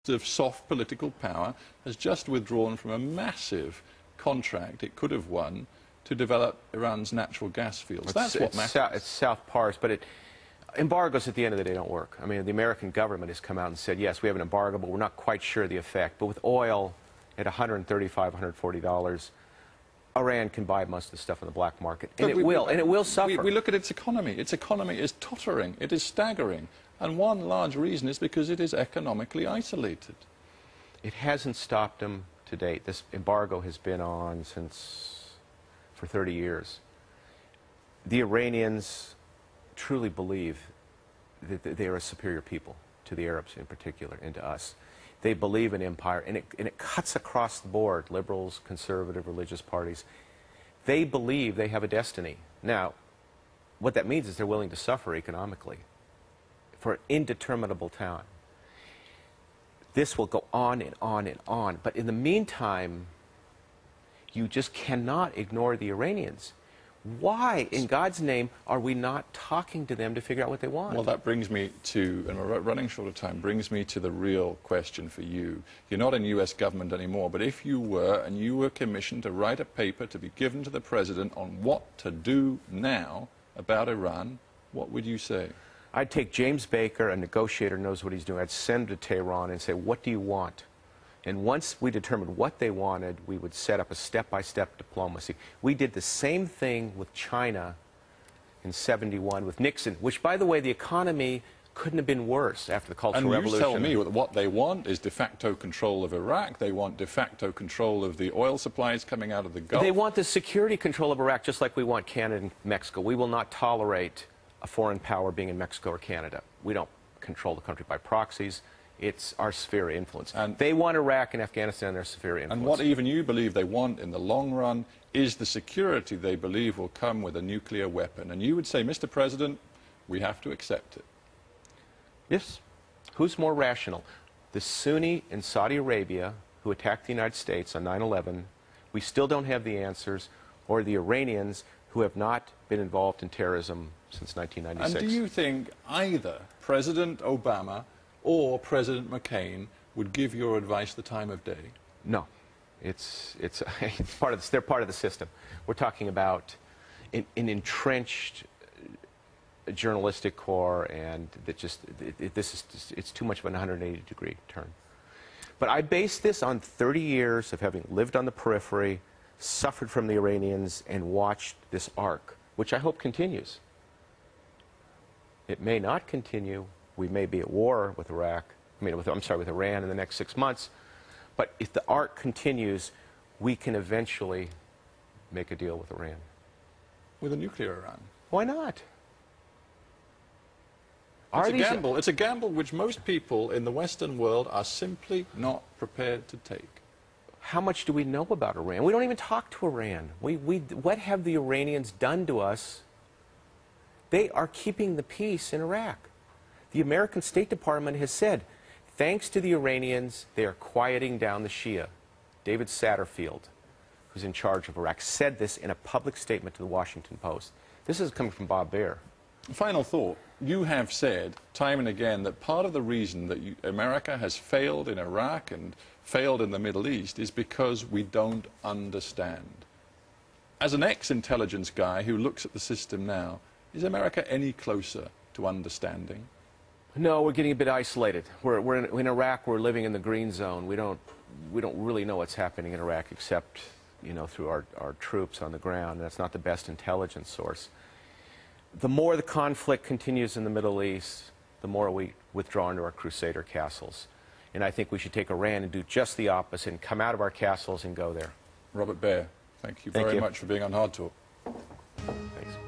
of soft political power, has just withdrawn from a massive contract it could have won to develop Iran's natural gas fields. That's what matters. It's South Pars, but embargoes at the end of the day don't work. I mean, the American government has come out and said, yes, we have an embargo, but we're not quite sure of the effect. But with oil at $135, $140, Iran can buy most of the stuff on the black market, and it will suffer. We look at its economy. Its economy is tottering. It is staggering. And one large reason is because it is economically isolated. It hasn't stopped them to date. This embargo has been on for 30 years. The Iranians truly believe that they are a superior people, to the Arabs in particular, and to us. They believe in empire, and it cuts across the board, liberals, conservative, religious parties. They believe they have a destiny. Now, what that means is they're willing to suffer economically for an indeterminable time. This will go on and on and on, but in the meantime, you just cannot ignore the Iranians. Why, in God's name, are we not talking to them to figure out what they want? Well, that brings me to, and we're running short of time, brings me to the real question for you. You're not in US government anymore, but if you were, and you were commissioned to write a paper to be given to the president on what to do now about Iran, what would you say? I'd take James Baker, a negotiator, knows what he's doing. I'd send him to Tehran and say, what do you want? And once we determined what they wanted, we would set up a step-by-step diplomacy. We did the same thing with China in '71 with Nixon, which, by the way, the economy couldn't have been worse after the Cultural Revolution. And you tell me what they want is de facto control of Iraq. They want de facto control of the oil supplies coming out of the Gulf. They want the security control of Iraq, just like we want Canada and Mexico. We will not tolerate a foreign power being in Mexico or Canada. We don't control the country by proxies. It's our sphere of influence. And they want Iraq and Afghanistan, their sphere of influence. And what even you believe they want in the long run is the security they believe will come with a nuclear weapon. And you would say, Mr. President, we have to accept it. Yes. Who's more rational? The Sunni in Saudi Arabia who attacked the United States on 9/11, we still don't have the answers, or the Iranians who have not been involved in terrorism since 1996. And do you think either President Obama or President McCain would give your advice the time of day? No. It's part of they're part of the system. We're talking about an entrenched journalistic corps, and that it's too much of an 180-degree turn. But I base this on 30 years of having lived on the periphery, suffered from the Iranians, and watched this arc, which I hope continues. It may not continue. We may be at war with Iraq, with Iran in the next 6 months. But if the arc continues, we can eventually make a deal with Iran. With a nuclear Iran? Why not? It's a gamble. It's a gamble which most people in the Western world are simply not prepared to take. How much do we know about Iran? We don't even talk to Iran. What have the Iranians done to us? They are keeping the peace in Iraq. The American State Department has said, thanks to the Iranians, they are quieting down the Shia. David Satterfield, who's in charge of Iraq, said this in a public statement to the Washington Post. This is coming from Bob Baer. Final thought. You have said time and again that part of the reason that America has failed in Iraq and failed in the Middle East is because we don't understand. As an ex-intelligence guy who looks at the system now, is America any closer to understanding? No, we're getting a bit isolated. In Iraq, we're living in the green zone. We don't really know what's happening in Iraq except, through our troops on the ground. And that's not the best intelligence source. The more the conflict continues in the Middle East, the more we withdraw into our crusader castles. And I think we should take Iran and do just the opposite and come out of our castles and go there. Robert Baer, thank you very much for being on Hard Talk. Thanks.